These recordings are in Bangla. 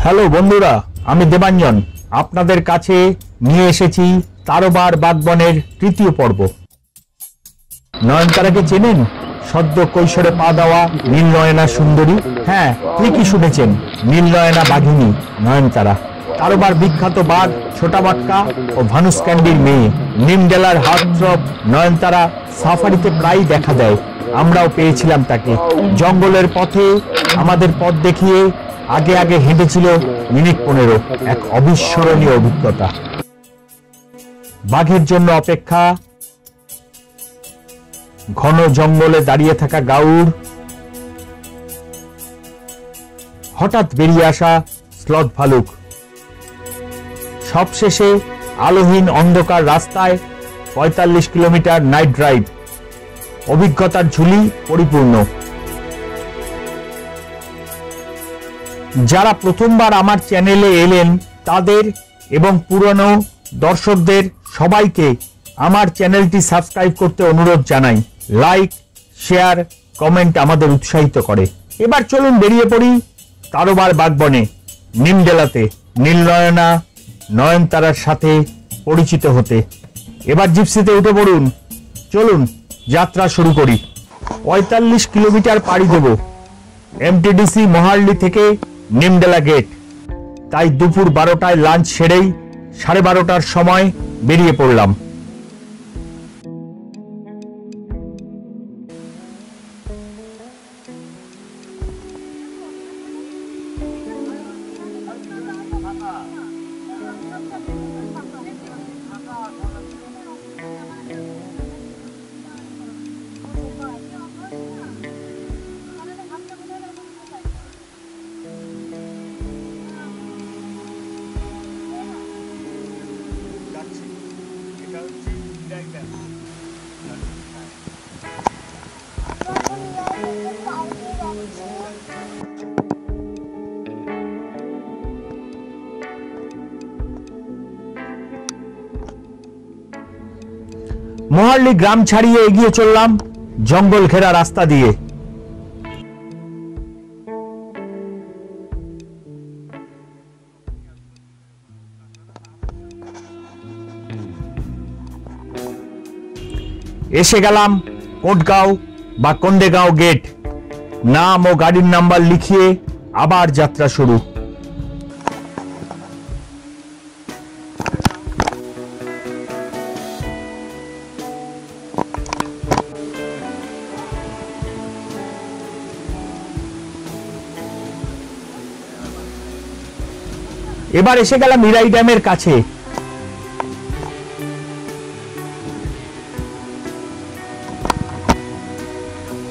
হ্যালো বন্ধুরা, আমি দেবাঞ্জন আপনাদের কাছে নিয়ে এসেছি তারোবার বাগবনের তৃতীয় পর্ব। নয়নতারাকে চেনেন? সদ্য কৈশোরে পা দেওয়া নীলনয়না সুন্দরী। হ্যাঁ, ঠিকই শুনেছেন, নীলনয়না বাঘিনী নয়নতারা। তারোবার বিখ্যাত বাঘ ছোটাবাট্টা ও ভানুস ক্যান্ডির মেয়ে। নিমডেলার হার্টথ্রব নয়নতারা সাফারিতে প্রায়ই দেখা দেয়। আমরাও পেয়েছিলাম তাকে। জঙ্গলের পথে আমাদের পথ দেখিয়ে আগে আগে হেঁটেছিল মিনিট 15। এক অবিস্মরণীয় অভিজ্ঞতা। বাঘের জন্য অপেক্ষা, ঘন জঙ্গলে দাঁড়িয়ে থাকা গাউর, হঠাৎ বেরিয়ে আসা স্লথ ভালুক, সবশেষে আলোহীন অন্ধকার রাস্তায় 45 কিলোমিটার নাইট ড্রাইভ। অভিজ্ঞতার ঝুলি পরিপূর্ণ। যারা প্রথমবার আমার চ্যানেলে এলেন তাদের এবং পুরনো দর্শকদের সবাইকে আমার চ্যানেলটি সাবস্ক্রাইব করতে অনুরোধ জানাই। লাইক, শেয়ার, কমেন্ট আমাদের উৎসাহিত করে। এবার চলুন বেরিয়ে পড়ি তারোবার বাগবনে, নিমডেলাতে নীলনয়না নয়নতারার সাথে পরিচিত হতে। এবার জিপসিতে উঠে পড়ুন, চলুন যাত্রা শুরু করি। 45 কিলোমিটার পাড়ি দেব এমটিডিসি মহার্লি থেকে নিমডেলা গেট। তাই দুপুর 12টায় লাঞ্চ সেরেই 12:30টার সময় বেরিয়ে পড়লাম। মহার্লি গ্রাম ছাড়িয়ে এগিয়ে চললাম জঙ্গল ঘেরা রাস্তা দিয়ে। এসে গেলাম কোটগাঁও বা কন্দেগাঁও গেট। নাম ও গাড়ির নাম্বার লিখিয়ে আবার যাত্রা শুরু। এবার এসে গেলাম মিরাই ড্যামের কাছে।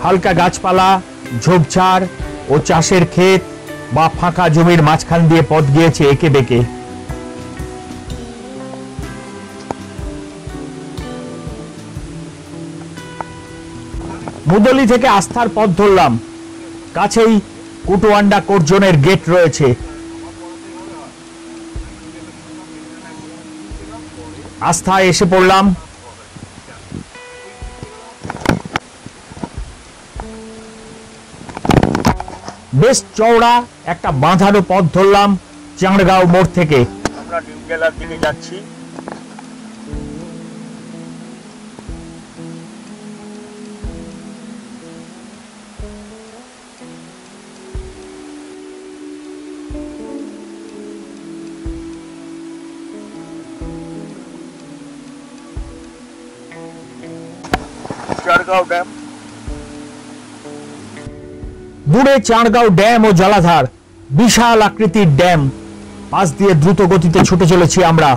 হালকা গাছপালা, ঝোপঝাড় ও চাষের ক্ষেত বা ফাঁকা জমির মাঝখান দিয়ে পথ গিয়েছে একে বেঁকে। মুদলি থেকে আস্থার পথ ধরলাম। কাছেই কুটুয়ান্ডা কোর্ট জোনের গেট রয়েছে। আস্থায় এসে পড়লাম। বেশ চওড়া একটা বাঁধানো পথ ধরলাম চাঁড়গাঁও মোড় থেকে। আমরা নিমডেলার দিকে যাচ্ছি। চাঁড়গাঁও ড্যাম, দূরে চাঁড়গাঁও ড্যাম ও জলাধার। বিশাল আকৃতির ড্যাম, পাশ দিয়ে দ্রুত গতিতে ছুটে চলেছি আমরা।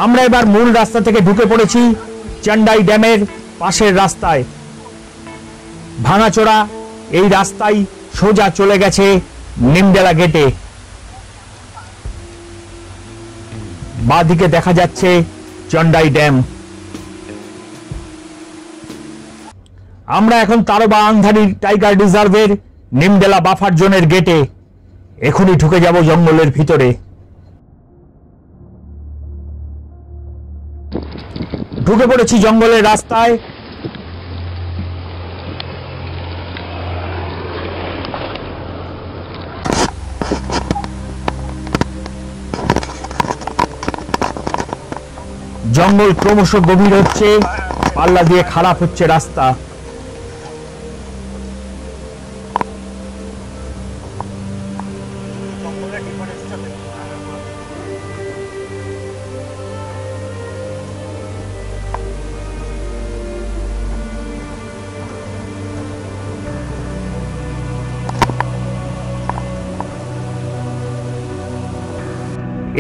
আমরা এবার মূল রাস্তা থেকে ঢুকে পড়েছি চান্ডাই ড্যামের পাশের রাস্তায়। ভাঙাচোরা এই রাস্তায় সোজা চলে গেছে নিমডেলা গেটে। বাঁদিকে দেখা যাচ্ছে চন্ডাই ড্যাম। আমরা এখন তারোবা আংধারি টাইগার রিজার্ভের নিমডেলা বাফার জোনের গেটে। এখনই ঢুকে যাব জঙ্গলের ভিতরে। ঢুকে পড়েছি জঙ্গলের রাস্তায়। জঙ্গল ক্রমশ গভীর হচ্ছে, পাল্লা দিয়ে খারাপ হচ্ছে রাস্তা।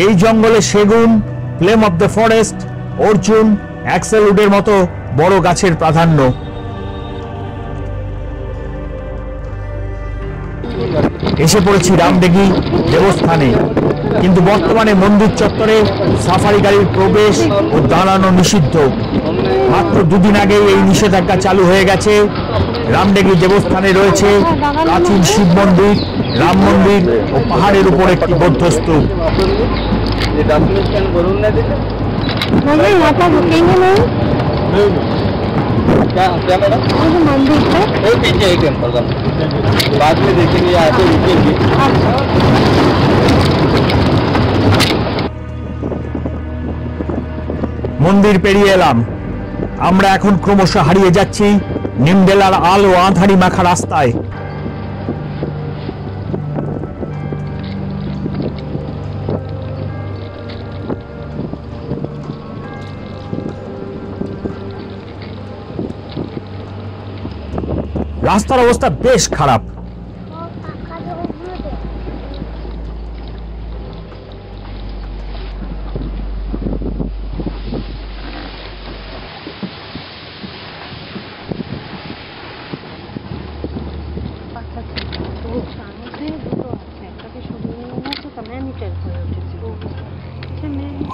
এই জঙ্গলে সেগুন, ফ্লেম অফ দ্য ফরেস্ট, অর্জুন, অ্যাক্সেলউডের মতো বড় গাছের প্রাধান্য। এসে পড়েছি রামদেগী দেবস্থানে, কিন্তু বর্তমানে মন্দির চত্বরে সাফারি গাড়ির প্রবেশ ও দাঁড়ানো নিষিদ্ধ। মাত্র দুদিন আগে এই নিষেধাজ্ঞা চালু হয়ে গেছে। রামদেগী দেবস্থানে রয়েছে প্রাচীন শিব মন্দির, রাম মন্দির ও পাহাড়ের উপর একটি বৌদ্ধ স্তূপ। क्या क्या मैडम मंदिर है पीछे एक टेम्पल का बाद में देखेंगे आगे रुकेंगे। মন্দির পেরিয়ে এলাম। আমরা এখন ক্রমশ হারিয়ে যাচ্ছি নিমডেলার আলো আঁধারি মাখা রাস্তায়। রাস্তার অবস্থা বেশ খারাপ।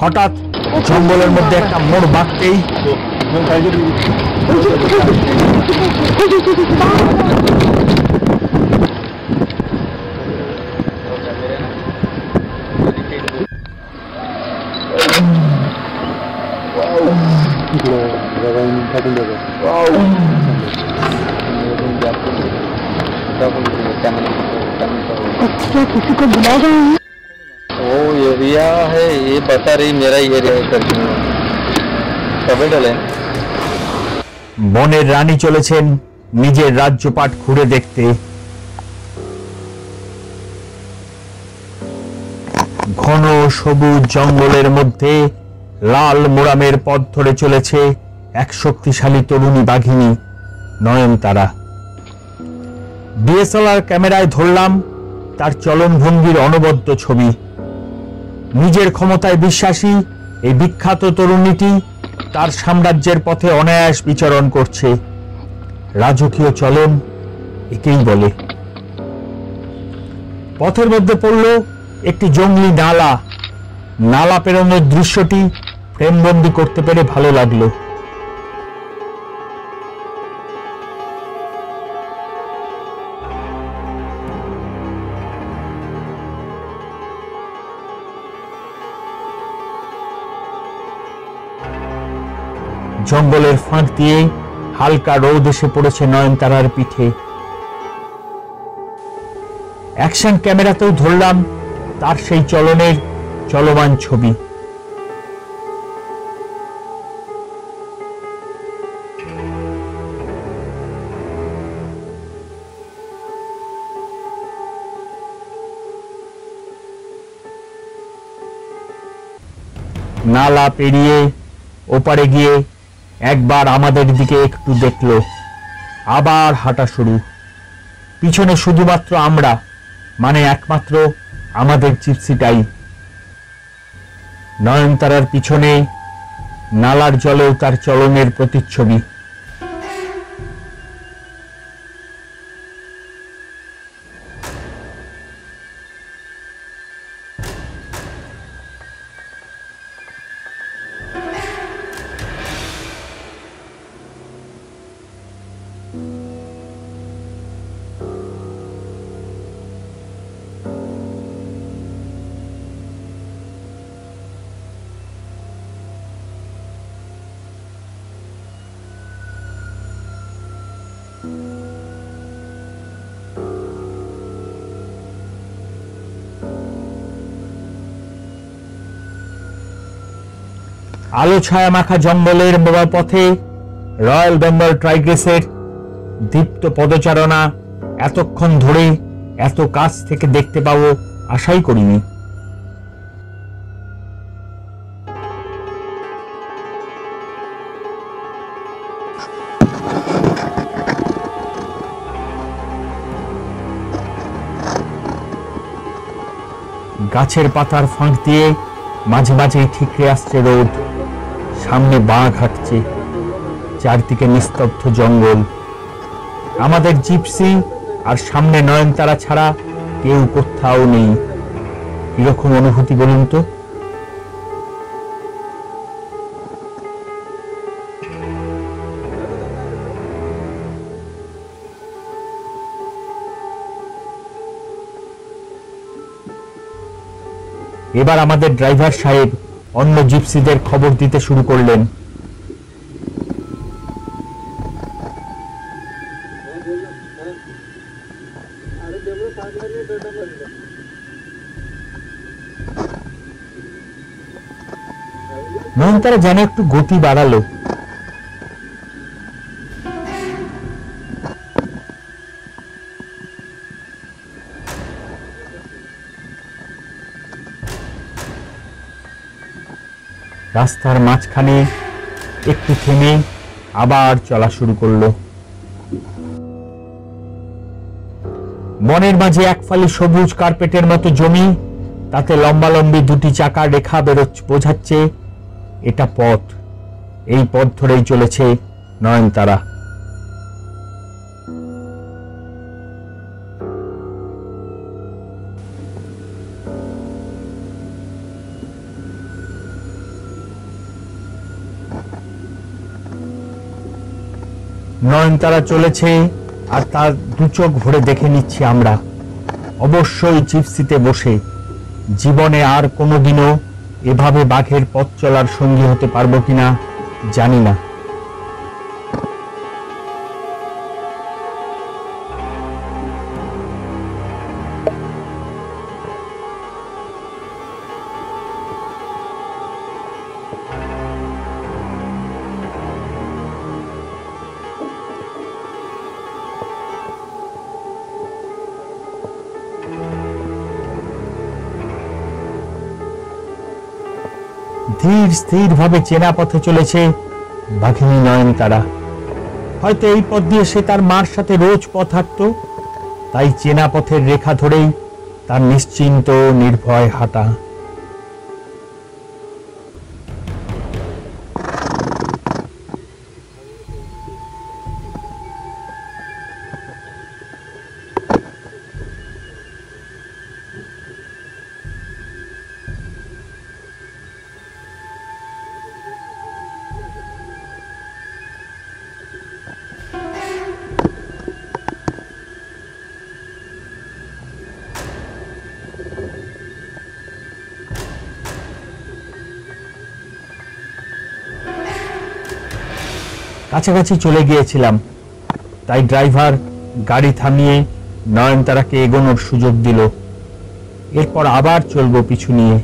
হঠাৎ জঙ্গলের মধ্যে একটা মোড় বাঁকতেই किसी को बुलाया वो एरिया है ये बता रही मेरा एरिया है करके कभी डले বনের রানী চলেছেন নিজের রাজ্যপাট ঘুরে দেখতে। ঘন সবুজ জঙ্গলের মধ্যে লাল মোরামের পথ ধরে চলেছে এক শক্তিশালী তরুণী বাঘিনী নয়নতারা। ডিএসএলআর ক্যামেরায় ধরলাম তার চলনভঙ্গির অনবদ্য ছবি। নিজের ক্ষমতায় বিশ্বাসী এই বিখ্যাত তরুণীটি তার সাম্রাজ্যের পথে অনায়াস বিচরণ করছে। রাজকীয় চলন একেই বলে। পথের মধ্যে পড়ল একটি জঙ্গলি নালা। নালা পেরোনোর দৃশ্যটি ফ্রেমবন্দি করতে পেরে ভালো লাগলো। জঙ্গলের ফাঁক দিয়ে হালকা রোদ এসে পড়েছে নয়নতারার পিঠে। অ্যাকশন ক্যামেরাতেও ধরলাম তার সেই চলনের চলমান ছবি। নালা পেরিয়ে ওপারে গিয়ে একবার আমাদের দিকে একটু দেখলো, আবার হাঁটা শুরু। পিছনে শুধুমাত্র আমরা, মানে একমাত্র আমাদের জিপসিটাই। নয়নতারার পিছনে নালার জলেও তার চলনের প্রতিচ্ছবি। আলো ছায়া মাখা জঙ্গলের পথে রয়্যাল বেঙ্গল টাইগ্রেসের দীপ্ত পদচারণা এতক্ষণ ধরে এত কাছ থেকে দেখতে পাবো আশাই করিনি। গাছের পাতার ফাঁক দিয়ে মাঝে মাঝে ঠিকরে আসছে রোদ, সামনে বাঘ হাঁটছে, চারদিকে নিস্তব্ধ জঙ্গল। আমাদের জিপসি আর সামনে নয়নতারা ছাড়া কেউ কোথাও নেই। কিরকম অনুভূতি বলুন তো? এবার আমাদের ড্রাইভার সাহেব অন্য জিপসিদের খবর দিতে শুরু করলেন। নয়নতারা যেন একটু গতি বাড়ালো। রাস্তার মাঝখানে একটু থেমে আবার চলা শুরু করলো। বনের মাঝে এক ফালি সবুজ কার্পেটের মতো জমি, তাতে লম্বালম্বি দুটি চাকার রেখা বোঝাচ্ছে এটা পথ। এই পথ ধরেই চলেছে নয়নতারা। নয়নতারা চলেছে আর তার দু চোখ ভরে দেখে নিচ্ছি আমরা, অবশ্যই জিপসিতে বসে। জীবনে আর কোনোদিনও এভাবে বাঘের পথ চলার সঙ্গী হতে পারবো কিনা জানি না। ধীর স্থির ভাবে চেনা পথে চলেছে বাঘিনী নয়নতারা। হয়তো এই পথ দিয়ে সে তার মার সাথে রোজ পথ হাঁটতো, তাই চেনা পথের রেখা ধরেই তার নিশ্চিন্ত নির্ভয় হাঁটা। কাছাকাছি চলে গিয়েছিলাম, তাই ড্রাইভার গাড়ি থামিয়ে নয়নতারাকে এগোনোর সুযোগ দিল। এরপর আবার চলবো পিছু নিয়ে।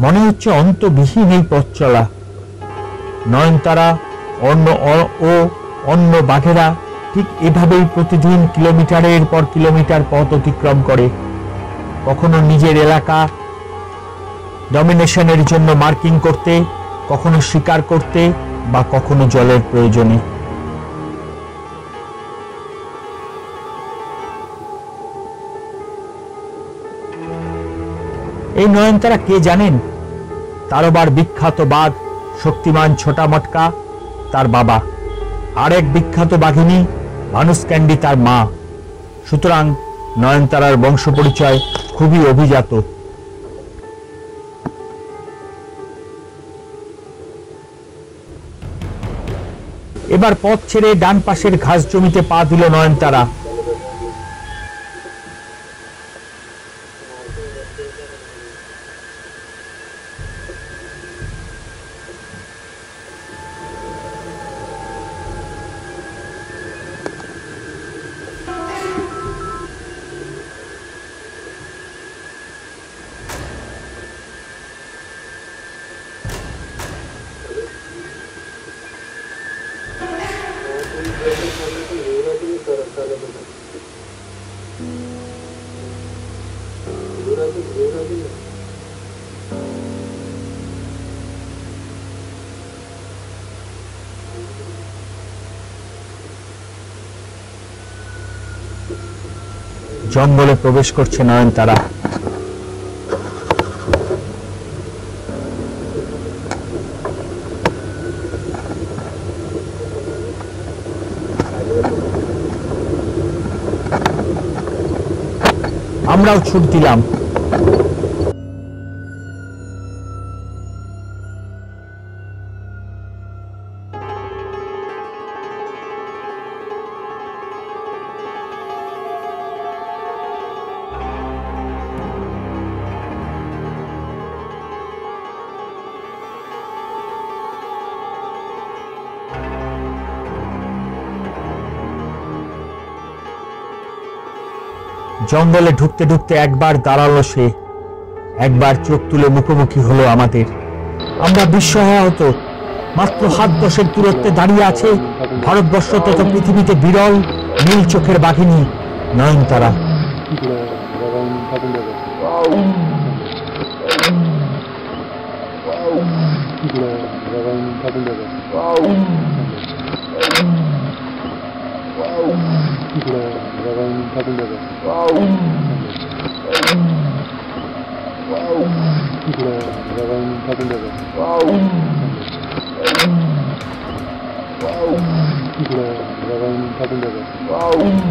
মনে হচ্ছে অন্তবিহীন এই পথ চলা। নয়নতারা অন্য বাঘেরা ঠিক এভাবেই প্রতিদিন কিলোমিটারের পর কিলোমিটার পথ অতিক্রম করে, কখনো নিজের এলাকা ডমিনেশনের জন্য মার্কিং করতে, কখনো শিকার করতে, বা কখনো জলের প্রয়োজনে। এই নয়নতারা কে জানেন? তারবার বিখ্যাত বাঘ শক্তিমান ছোটা মটকা তার বাবা, আর এক বিখ্যাত বাঘিনী ভানুস ক্যান্ডি তার মা, সুতরাং নয়নতারার বংশ পরিচয় খুবই অভিজাত। এবার পথ ছেড়ে ডান পাশের ঘাস জমিতে পা দিল নয়নতারা। জঙ্গলে প্রবেশ করছে নয়নতারা। আমরাও ছুট দিলাম। জঙ্গলে ঢুকতে ঢুকতে একবার দাঁড়ালো সে, একবার চোখ তুলে মুখোমুখি হলো আমাদের। আমরা বিস্ময়াহত। মাত্র হাত 10 দূরত্বে দাঁড়িয়ে আছে ভারতবর্ষ তথা পৃথিবীতে বিরল নীল চোখের বাঘিনী নয়নতারা।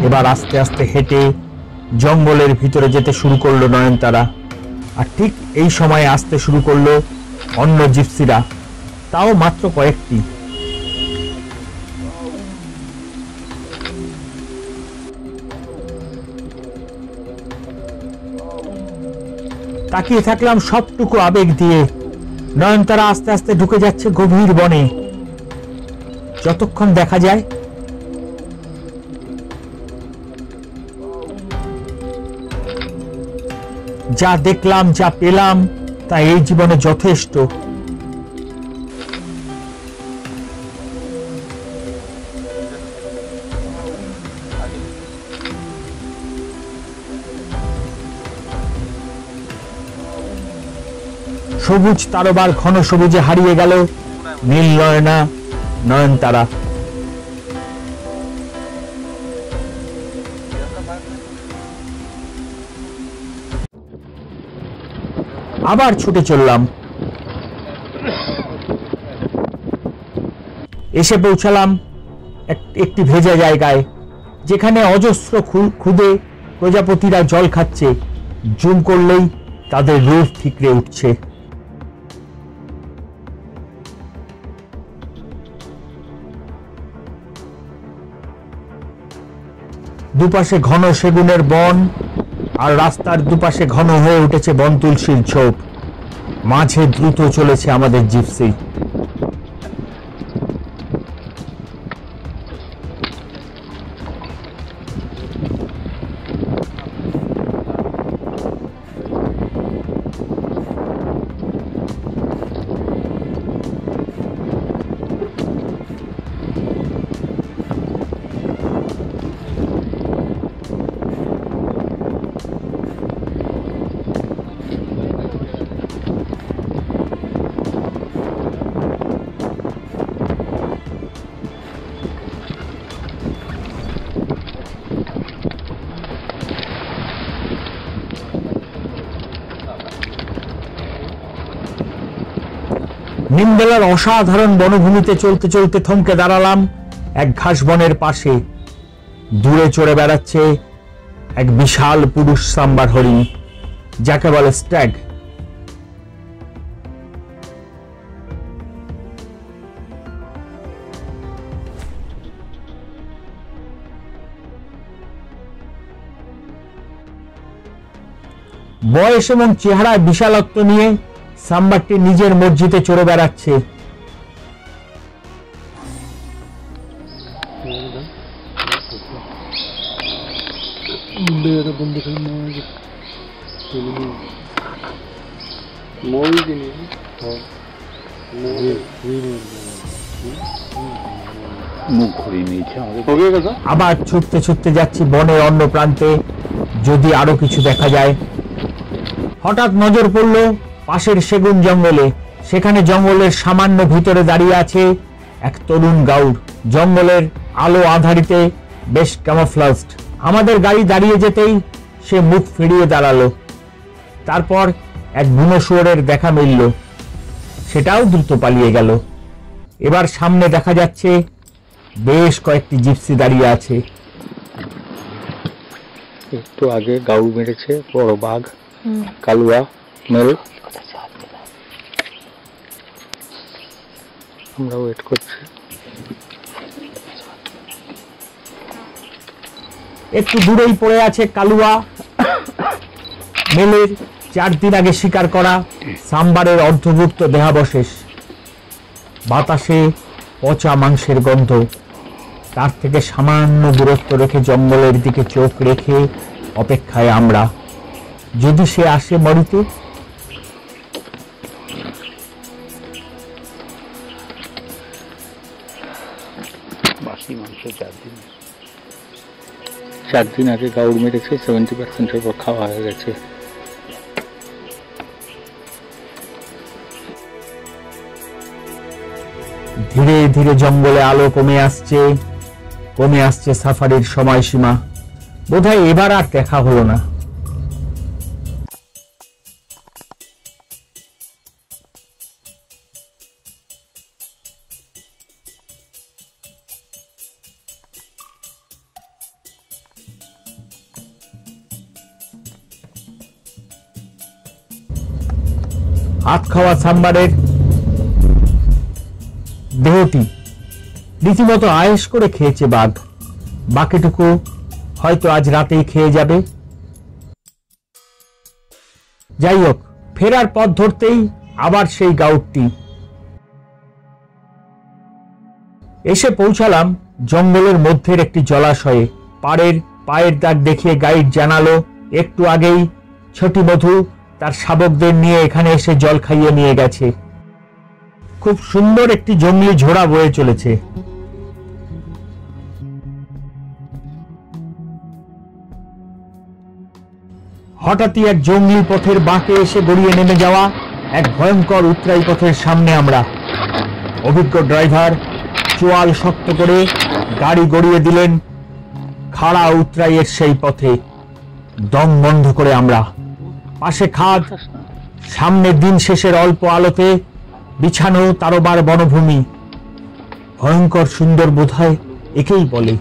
এবার আস্তে আস্তে হেঁটে জঙ্গলের ভিতরে যেতে শুরু করলো নয়নতারা। আর ঠিক এই সময় আসতে শুরু করলো অন্য জিপসিরা, তাও মাত্র কয়েকটি। তাকিয়ে থাকলাম সবটুকু আবেগ দিয়ে। নয়নতারা আস্তে আস্তে ঢুকে যাচ্ছে গভীর বনে। যতক্ষণ দেখা যায় যা দেখলাম, যা পেলাম তা এই জীবনে যথেষ্ট। সবুজ তারবার ঘন সবুজে হারিয়ে গেল নীল নয়না নয়নতারা। আবার ছুটে চললাম। এসে পৌঁছালাম একটি ভেজা জায়গায়, যেখানে অজস্র খুদে প্রজাপতিরা জল খাচ্ছে। জুম করলেই তাদের রূপ ঠিকরে উঠছে। দুপাশে ঘন সেগুনের বন, আর রাস্তার দুপাশে ঘন হয়ে উঠেছে বনতুলসীর ঝোপ। মাঝে দ্রুত চলেছে আমাদের জিপসি। নিমবেলার অসাধারণ বনভূমিতে চলতে চলতে থমকে দাঁড়ালাম এক ঘাস বনের পাশে। দূরে চড়ে বেড়াচ্ছে এক বিশাল পুরুষ সাম্বার হরিণ, যাকে বলে স্ট্যাগ। বয়স এবং চেহারায় বিশালত্ব নিয়ে সাম্বারটি নিজের মসজিদে চড়ে বেড়াচ্ছে। আবার ছুটতে ছুটতে যাচ্ছি বনের অন্য প্রান্তে, যদি আরো কিছু দেখা যায়। হঠাৎ নজর পড়ল পাশের সেগুন জঙ্গলে। সেখানে জঙ্গলের সামান্য ভিতরে দাঁড়িয়ে আছে এক তরুণ গাউড়, জঙ্গলের আলো আধারিতে বেশ ক্যামোফ্লাজড। আমাদের গাড়ি দাঁড়িয়ে যেতেই সে মুখ ফিরিয়ে দাঁড়ালো। তারপর এক বুনো শুয়োরের দেখা মিলল, সেটাও দ্রুত পালিয়ে গেল। এবার সামনে দেখা যাচ্ছে বেশ কয়েকটি জিপসি দাঁড়িয়ে আছে। একটু আগে গাউড় মেরেছে বড় বাঘ, কালুয়া মেল। আমরা ওয়েট করছি। একটু দূরেই পড়ে আছে কালুয়া মেলের 4 দিন আগে শিকার করা সাম্বারের অর্ধভুক্ত দেহাবশেষ। বাতাসে পচা মাংসের গন্ধ। তার থেকে সামান্য দূরত্ব রেখে জঙ্গলের দিকে চোখ রেখে অপেক্ষায় আমরা, যদি সে আসে মরিতে। বাসি মাংস 4 দিন আগে গাউড় মেরেছে, 70% উপর খাওয়া হয়ে গেছে। ধীরে ধীরে জঙ্গলে আলো কমে আসছে সাফারির সময়সীমা। বোধহয় এবার আর দেখা হলো না। হাত খাওয়া সাম্বারের দেহটি রীতিমতো আয়েশ করে খেয়েছে বাঘ। বাকিটুকু হয়তো আজ রাতেই খেয়ে যাবে। যাই হোক, ফেরার পথ ধরতেই আবার সেই গাউটটি। এসে পৌঁছালাম জঙ্গলের মধ্যের একটি জলাশয়ে। পায়ের দাগ দেখিয়ে গাইড জানালো একটু আগেই ছোটি মধু তার শাবকদের নিয়ে এখানে এসে জল খাইয়ে নিয়ে গেছে। খুব সুন্দর একটি জঙ্গলি ঝোড়া বয়ে চলেছে। হঠাৎই এক জঙ্গলি পথের বাঁকে এসে গড়িয়ে নেমে যাওয়া এক ভয়ঙ্কর উতরাই পথের সামনে আমরা। অভিজ্ঞ ড্রাইভার চোয়াল শক্ত করে গাড়ি গড়িয়ে দিলেন খাড়া উতরাইয়ের সেই পথে। দম বন্ধ করে আমরা। পাশে খাদ, সামনে দিন শেষের অল্প আলোতে বিছানো তারবার বনভূমি। ভয়ঙ্কর সুন্দর বোধহয় একেই বলে।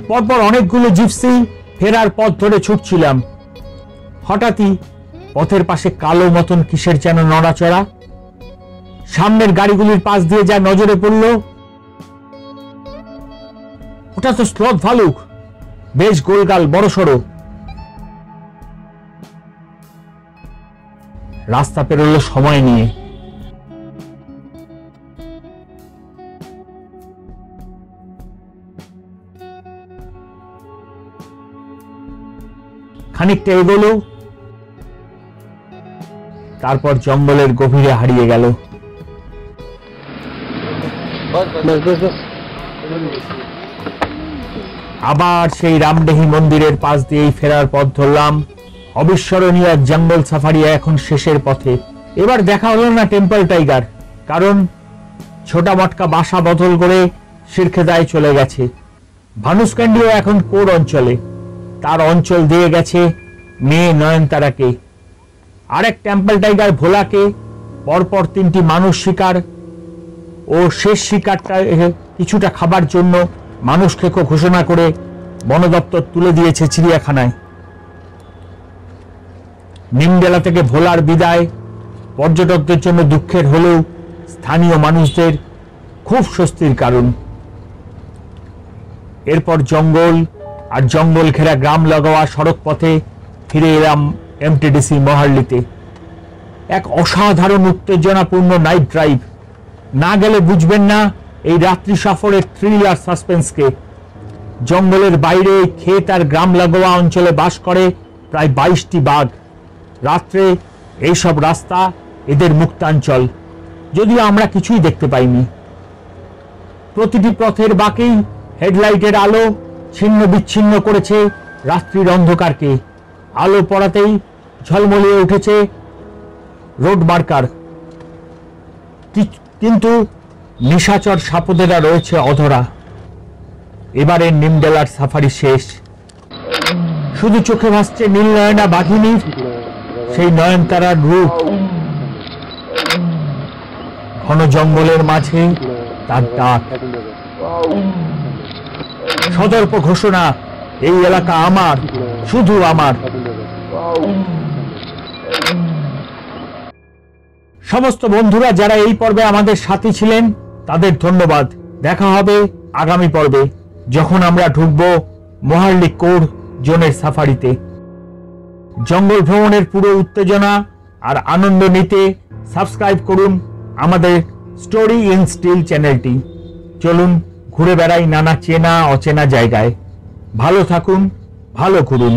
পরপর অনেকগুলো জিপসি ফেরার পথ ধরে ছুটছিলাম। হঠাৎই পথের পাশে কালো মতন কিসের যেন নড়াচড়া। সামনের গাড়িগুলির পাশ দিয়ে যা নজরে পড়ল, ওটা তো স্লথ ভালুক, বেশ গোলগাল বড়সড়। রাস্তা পেরোলো সময় নিয়ে। খানিকটা এগোলো, তারপর জঙ্গলের গভীরে হারিয়ে গেল। আবার সেই রামদেহি মন্দিরের পাশ দিয়েই ফেরার পথ ধরলাম। অবিস্মরণীয় এক জঙ্গল সাফারি এখন শেষের পথে। এবার দেখা হলো না টেম্পল টাইগার, কারণ ছোটা মটকা বাসা বদল করে শিরখেদায় চলে গেছে। ভানুষকান্ডিও এখন কোর অঞ্চলে, তার অঞ্চল দিয়ে গেছে মেয়ে নয়নতারাকে। আরেক টেম্পল টাইগার ভোলাকে পরপর 3টি মানুষ শিকার ও শেষ শিকারটা কিছুটা খাবার জন্য মানুষ খেকো ঘোষণা করে বন দপ্তর তুলে দিয়েছে চিড়িয়াখানায়। নিমডেলা থেকে ভোলার বিদায় পর্যটকদের জন্য দুঃখের হলেও স্থানীয় মানুষদের খুব স্বস্তির কারণ। এরপর জঙ্গল আর জঙ্গল ঘেরা গ্রাম লাগোয়া সড়ক পথে ফিরে এলাম এমটিডিসি মহাল্লিতে। এক অসাধারণ উত্তেজনাপূর্ণ নাইট ড্রাইভ। না গেলে বুঝবেন না এই রাত্রি সফরের থ্রিল আর সাসপেন্সকে। জঙ্গলের বাইরে ক্ষেত আর গ্রাম লাগোয়া অঞ্চলে বাস করে প্রায় 22টি বাঘ। রাত্রে এইসব রাস্তা এদের মুক্তাঞ্চল, যদিও আমরা কিছুই দেখতে পাইনি। প্রতিটি পথের বাঁকেই হেডলাইটের আলো ছিন্ন বিচ্ছিন্ন করেছে রাত্রির অন্ধকারকে। আলো পড়াতেই ঝলমলিয়ে উঠেছে রোড মার্কার, কিন্তু নিশাচর সাপদেরা রয়েছে অধরা। এবারে নিমডেলার সাফারি শেষ। শুধু চোখে ভাসছে নীলনয়না বাঘিনীর সেই নয়নতারার রূপ। ঘন জঙ্গলের মাঝে তার ডাক। সতর্ক ঘোষণা, এই এলাকা আমার, শুধু আমার। সমস্ত বন্ধুরা যারা এই পর্বে আমাদের সাথী ছিলেন তাদের ধন্যবাদ। দেখা হবে আগামী পর্বে, যখন আমরা ঢুকব মহাল্লি কোর জোনের সাফারিতে। জঙ্গল ভ্রমণের পুরো উত্তেজনা আর আনন্দ নিতে সাবস্ক্রাইব করুন আমাদের স্টোরি ইন স্টিল চ্যানেলটি। চলুন ঘুরে বেড়াই নানা চেনা অচেনা জায়গায়। ভালো থাকুন, ভালো ঘুরুন।